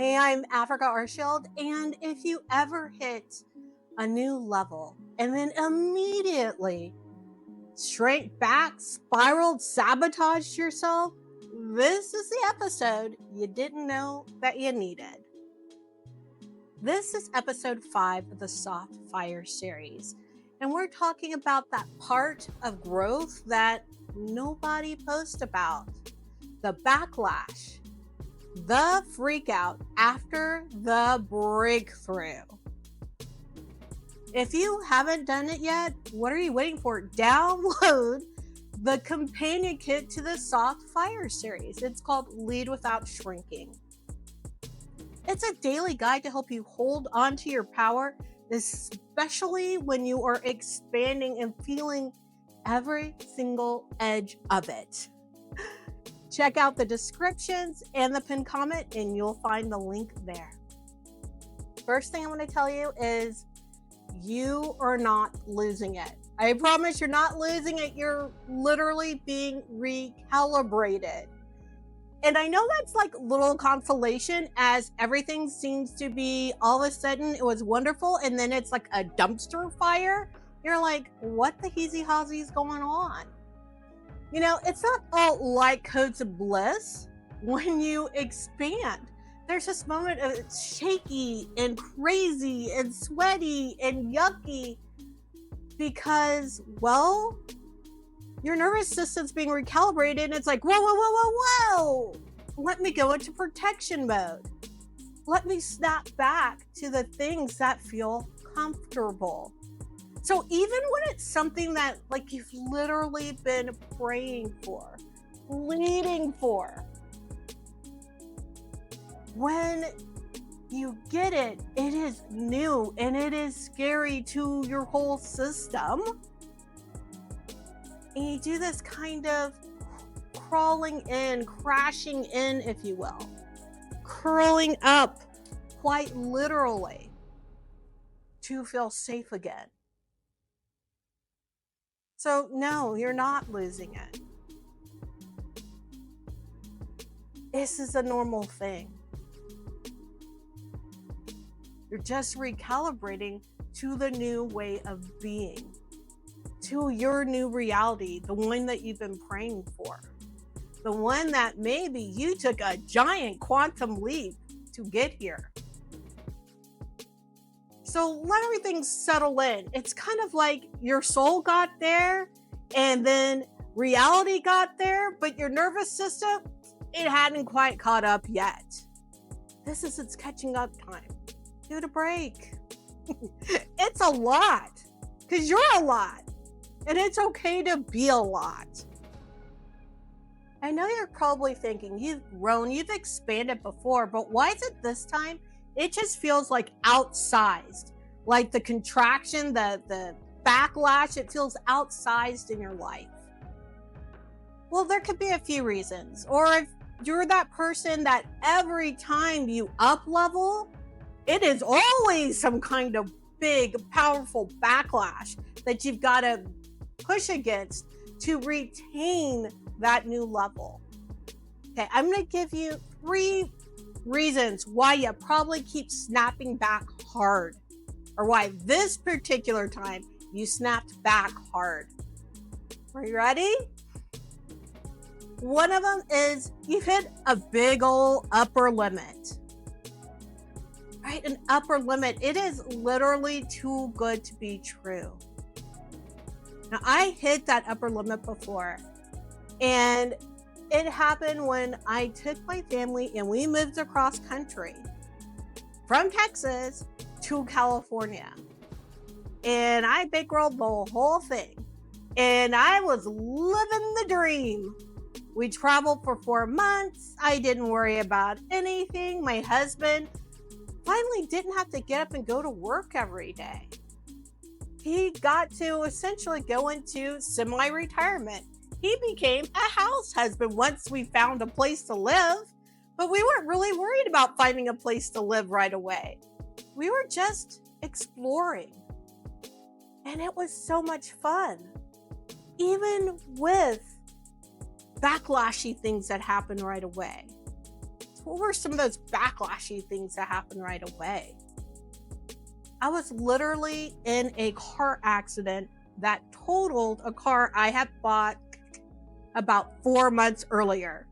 Hey, I'm Africa Archield, and if you ever hit a new level and then immediately shrank back, spiraled, sabotaged yourself, this is the episode you didn't know that you needed. This is episode 5 of the Soft Fire series, and we're talking about that part of growth that nobody posts about, the backlash, the freak out after the breakthrough. If you haven't done it yet, what are you waiting for? Download the companion kit to the Soft Fire series. It's called Lead Without Shrinking. It's a daily guide to help you hold on to your power, especially when you are expanding and feeling every single edge of it. Check out the descriptions and the pinned comment and you'll find the link there. First thing I want to tell you is you are not losing it. I promise you're not losing it. You're literally being recalibrated. And I know that's like little consolation as everything seems to be all of a sudden it was wonderful and then it's like a dumpster fire. You're like, what the heezy-hazy is going on? You know, it's not all light codes of bliss when you expand. There's this moment of it's shaky and crazy and sweaty and yucky because, well, your nervous system's being recalibrated and it's like, whoa, whoa, whoa, whoa, whoa. Let me go into protection mode. Let me snap back to the things that feel comfortable. So even when it's something that like you've literally been praying for, pleading for, when you get it, it is new and it is scary to your whole system. And you do this kind of crawling in, crashing in, if you will, curling up quite literally to feel safe again. So no, you're not losing it. This is a normal thing. You're just recalibrating to the new way of being, to your new reality, the one that you've been praying for, the one that maybe you took a giant quantum leap to get here. So let everything settle in. It's kind of like your soul got there and then reality got there, but your nervous system, it hadn't quite caught up yet. This is its catching up time. Give it a break. It's a lot because you're a lot and it's okay to be a lot. I know you're probably thinking you've grown, you've expanded before, but why is it this time? It just feels like outsized, like the contraction, the backlash, it feels outsized in your life. Well, there could be a few reasons. Or if you're that person that every time you up level, it is always some kind of big, powerful backlash that you've got to push against to retain that new level. Okay, I'm going to give you 3 reasons why you probably keep snapping back hard, or why this particular time you snapped back hard. Are you ready? One of them is you've hit a big old upper limit. Right? An upper limit. It is literally too good to be true. Now, I hit that upper limit before, and it happened when I took my family and we moved across country from Texas to California. And I bankrolled the whole thing. And I was living the dream. We traveled for 4 months. I didn't worry about anything. My husband finally didn't have to get up and go to work every day. He got to essentially go into semi-retirement. He became a house husband once we found a place to live, but we weren't really worried about finding a place to live right away. We were just exploring. And it was so much fun. Even with backlashy things that happen right away. what were some of those backlashy things that happened right away? I was literally in a car accident that totaled a car I had bought about 4 months earlier.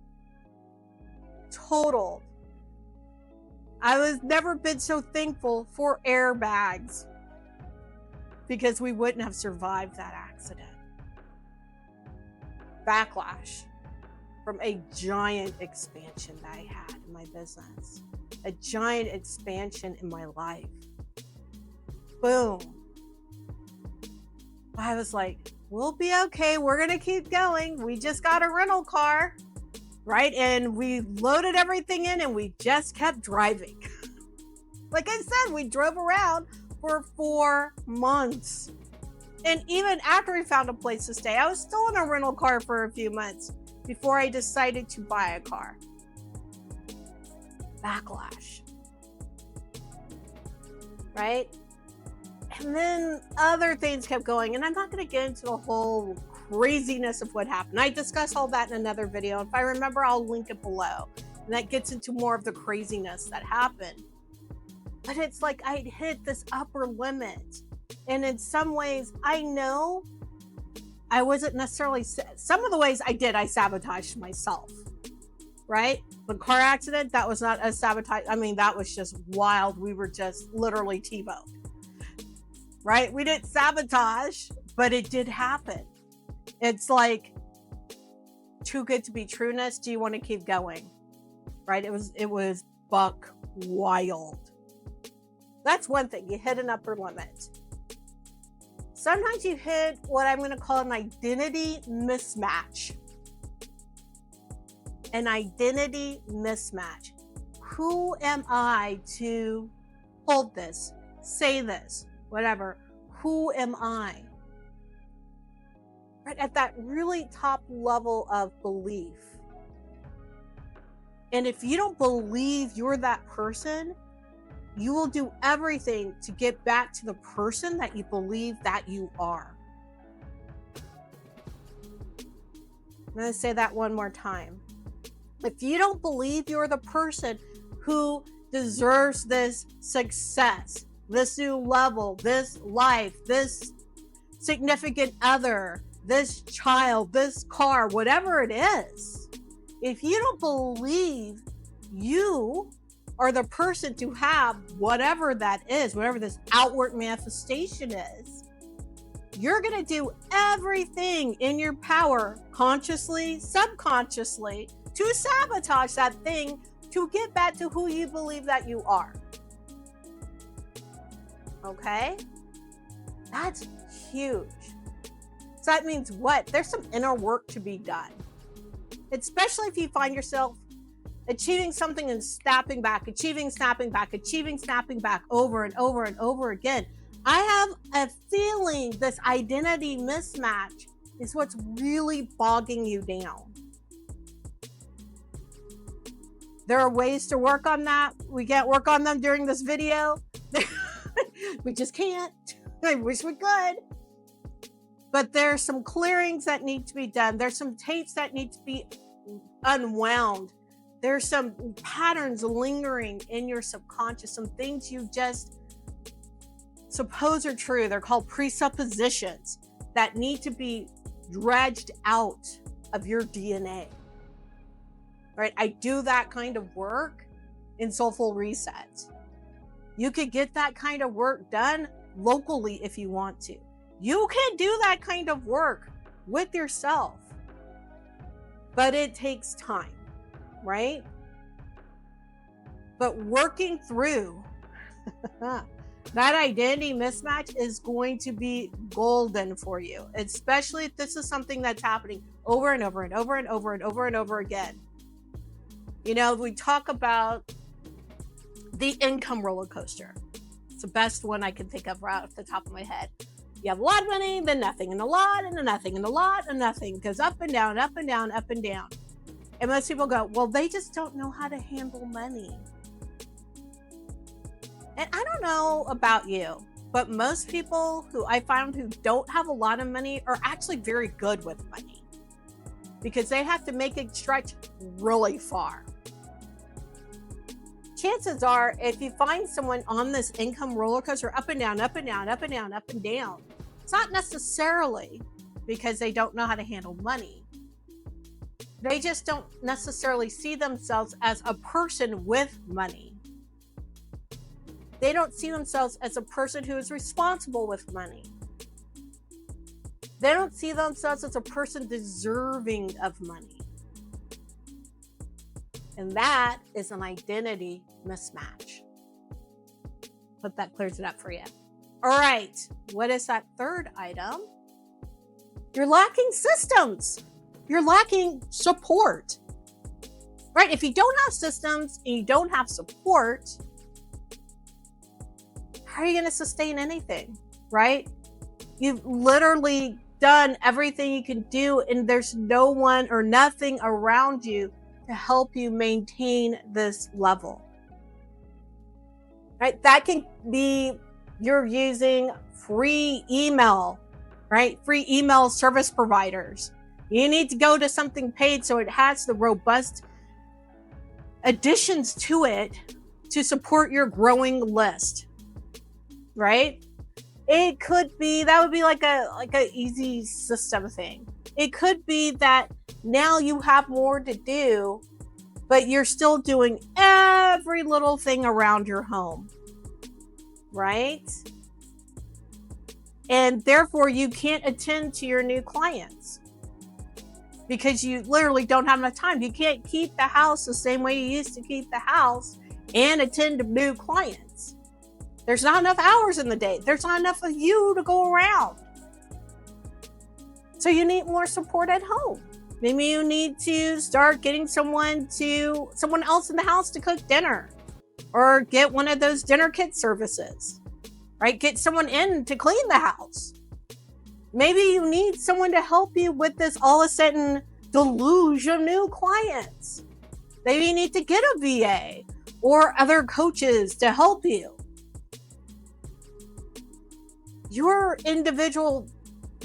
Totaled. I was never been so thankful for airbags because we wouldn't have survived that accident. Backlash from a giant expansion that I had in my business, a giant expansion in my life. Boom. I was like, we'll be okay. We're going to keep going. We just got a rental car, right? And we loaded everything in and we just kept driving. Like I said, we drove around for 4 months. And even after we found a place to stay, I was still in a rental car for a few months before I decided to buy a car. Backlash. Right? And then other things kept going, and I'm not going to get into the whole craziness of what happened. I discussed all that in another video. If I remember, I'll link it below. And that gets into more of the craziness that happened. But it's like I'd hit this upper limit. And in some ways, I know I wasn't necessarily, some of the ways I did, I sabotaged myself, right? The car accident, that was not a sabotage. I mean, that was just wild. We were just literally T-boned, right? We didn't sabotage, but it did happen. It's like too good to be trueness. Do you want to keep going? Right? It was buck wild. That's one thing. You hit an upper limit. Sometimes you hit what I'm going to call an identity mismatch. An identity mismatch. Who am I to hold this, say this, whatever? Who am I? Right at that really top level of belief. And if you don't believe you're that person, you will do everything to get back to the person that you believe that you are. I'm going to say that one more time. If you don't believe you're the person who deserves this success, this new level, this life, this significant other, this child, this car, whatever it is, if you don't believe you are the person to have whatever that is, whatever this outward manifestation is, you're going to do everything in your power, consciously, subconsciously, to sabotage that thing to get back to who you believe that you are. Okay? That's huge. So that means what? There's some inner work to be done. Especially if you find yourself achieving something and snapping back, achieving, snapping back over and over and over again. I have a feeling this identity mismatch is what's really bogging you down. There are ways to work on that. We can't work on them during this video. We just can't. I wish we could. But there's some clearings that need to be done. There's some tapes that need to be unwound. There's some patterns lingering in your subconscious, some things you just suppose are true. They're called presuppositions that need to be dredged out of your DNA. Right? I do that kind of work in Soulful Reset. You could get that kind of work done locally if you want to. You can do that kind of work with yourself, but it takes time. Right? But working through that identity mismatch is going to be golden for you, especially if this is something that's happening over and over and over and over and over and over again. You know, we talk about the income roller coaster. It's the best one I can think of right off the top of my head. You have a lot of money, then nothing, and a lot, and a nothing, and a lot, and nothing. It goes up and down, up and down, up and down. And most people go, well, they just don't know how to handle money. And I don't know about you, but most people who I found who don't have a lot of money are actually very good with money because they have to make it stretch really far. chances are, if you find someone on this income roller coaster, up and down, up and down, up and down, up and down, it's not necessarily because they don't know how to handle money. They just don't necessarily see themselves as a person with money. They don't see themselves as a person who is responsible with money. They don't see themselves as a person deserving of money. And that is an identity mismatch. Hope that clears it up for you. All right, what is that third item? You're lacking systems. You're lacking support. Right? If you don't have systems and you don't have support, how are you going to sustain anything? Right? You've literally done everything you can do, and there's no one or nothing around you to help you maintain this level. Right? That can be you're using free email, right? Free email service providers. You need to go to something paid so it has the robust additions to it to support your growing list, right? It could be, that would be like a easy system thing. It could be that now you have more to do, but you're still doing every little thing around your home, right? And therefore you can't attend to your new clients because you literally don't have enough time. You can't keep the house the same way you used to keep the house and attend to new clients. There's not enough hours in the day. There's not enough of you to go around. So you need more support at home. Maybe you need to start getting someone else in the house to cook dinner, or get one of those dinner kit services, right? Get someone in to clean the house. Maybe you need someone to help you with this all of a sudden deluge of new clients. Maybe you need to get a VA or other coaches to help you. Your individual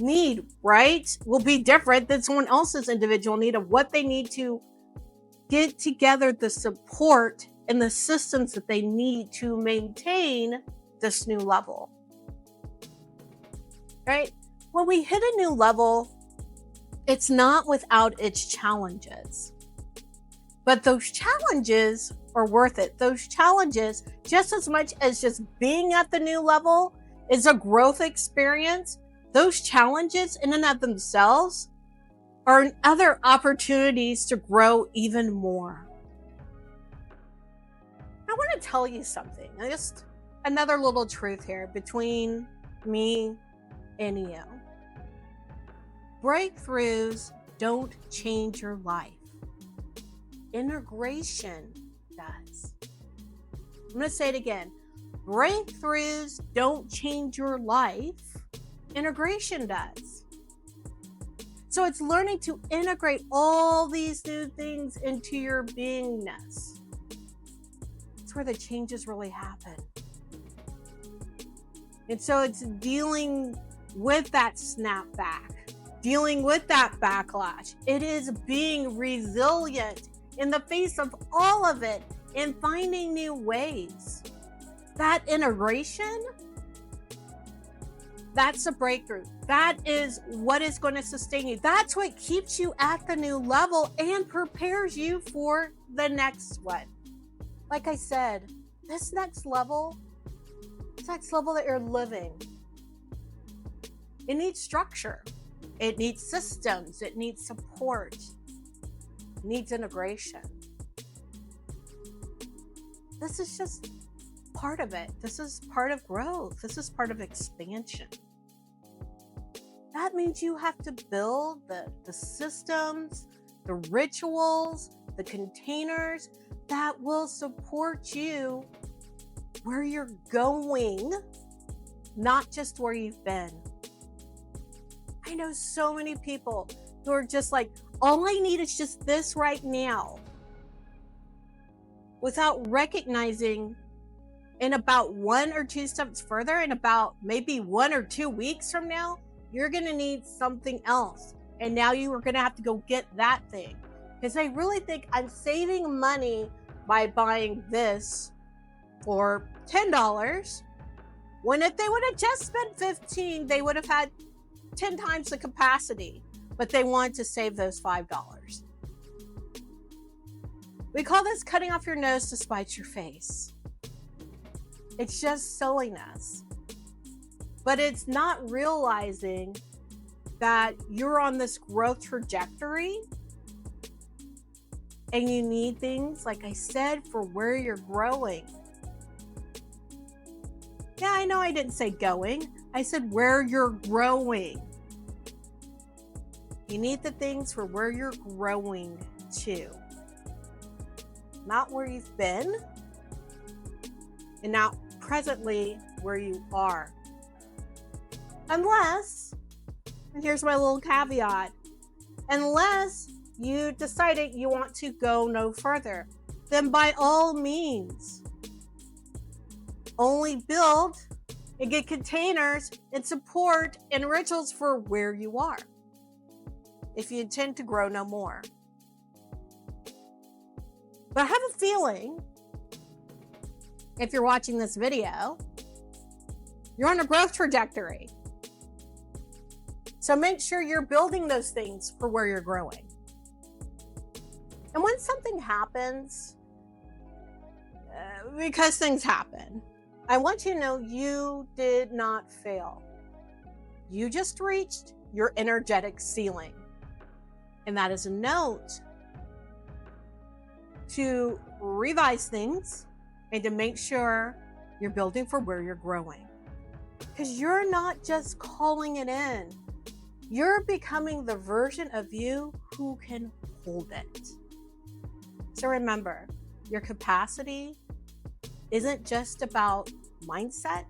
need, right, will be different than someone else's individual need of what they need to get together the support and the systems that they need to maintain this new level, right? When we hit a new level, it's not without its challenges, but those challenges are worth it. Those challenges, just as much as just being at the new level is a growth experience, those challenges in and of themselves are other opportunities to grow even more. I want to tell you something, just another little truth here between me and you. Breakthroughs don't change your life. Integration does. I'm going to say it again. Breakthroughs don't change your life. Integration does. So it's learning to integrate all these new things into your beingness. It's where the changes really happen. And so it's dealing with that snapback, dealing with that backlash. It is being resilient in the face of all of it and finding new ways. That integration, that's a breakthrough. That is what is going to sustain you. That's what keeps you at the new level and prepares you for the next one. Like I said, this next level that you're living, it needs structure. It needs systems. It needs support. It needs integration. This is just part of it. This is part of growth. This is part of expansion. That means you have to build the systems, the rituals, the containers that will support you where you're going, not just where you've been. I know so many people who are just like, all I need is just this right now, without recognizing in about 1 or 2 steps further, in about maybe 1 or 2 weeks from now, you're going to need something else. And now you are going to have to go get that thing. Because I really think I'm saving money by buying this for $10, when if they would have just spent $15, they would have had 10 times the capacity, but they wanted to save those $5. We call this cutting off your nose to spite your face. It's just silliness. But it's not realizing that you're on this growth trajectory and you need things, like I said, for where you're growing. Yeah, I know I didn't say going. I said where you're growing. You need the things for where you're growing to. Not where you've been, and not presently where you are. Unless, and here's my little caveat, unless you decided you want to go no further, then by all means, only build and get containers and support and rituals for where you are, if you intend to grow no more. But I have a feeling, if you're watching this video, you're on a growth trajectory. So make sure you're building those things for where you're growing. And when something happens, because things happen, I want you to know you did not fail. You just reached your energetic ceiling. And that is a note to revise things and to make sure you're building for where you're growing. Because you're not just calling it in. You're becoming the version of you who can hold it. So remember, your capacity isn't just about mindset.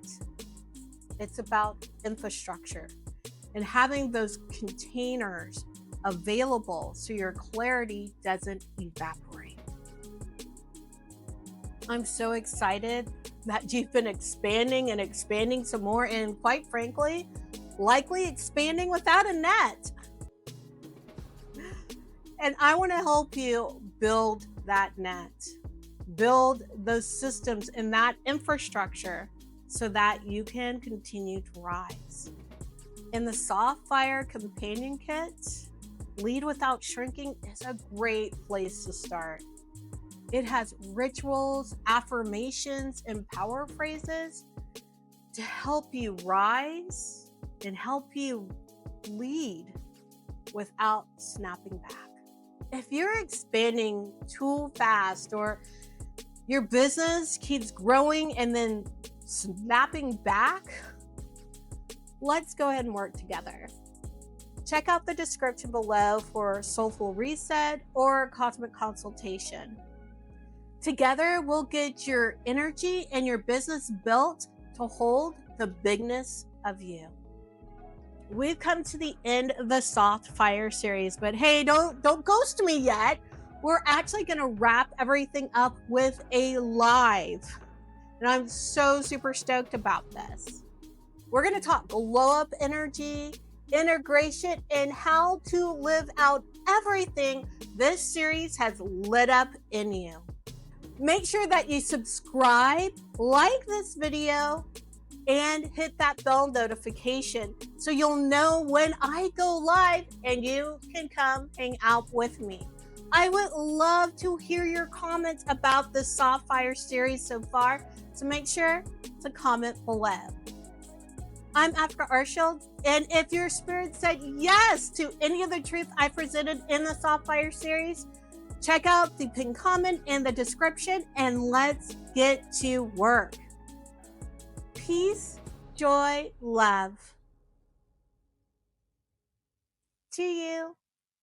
It's about infrastructure and having those containers available so your clarity doesn't evaporate. I'm so excited that you've been expanding and expanding some more, and quite frankly, likely expanding without a net. And I want to help you build that net, build those systems and that infrastructure so that you can continue to rise. In the Soft Fire Companion Kit, Lead Without Shrinking is a great place to start. It has rituals, affirmations, and power phrases to help you rise and help you lead without snapping back. If you're expanding too fast, or your business keeps growing and then snapping back, let's go ahead and work together. Check out the description below for Soulful Reset or Cosmic Consultation. Together, we'll get your energy and your business built to hold the bigness of you. We've come to the end of the Soft Fire series, but hey, don't ghost me yet. We're actually going to wrap everything up with a live, and I'm so super stoked about this. We're going to talk glow up energy, integration, and how to live out everything this series has lit up in you. Make sure that you subscribe, like this video, and hit that bell notification so you'll know when I go live and you can come hang out with me. I would love to hear your comments about this Soft Fire series so far, so make sure to comment below. I'm Africa Archield, and if your spirit said yes to any of the truth I presented in the Soft Fire series, check out the pinned comment in the description, and let's get to work. Peace, joy, love to you.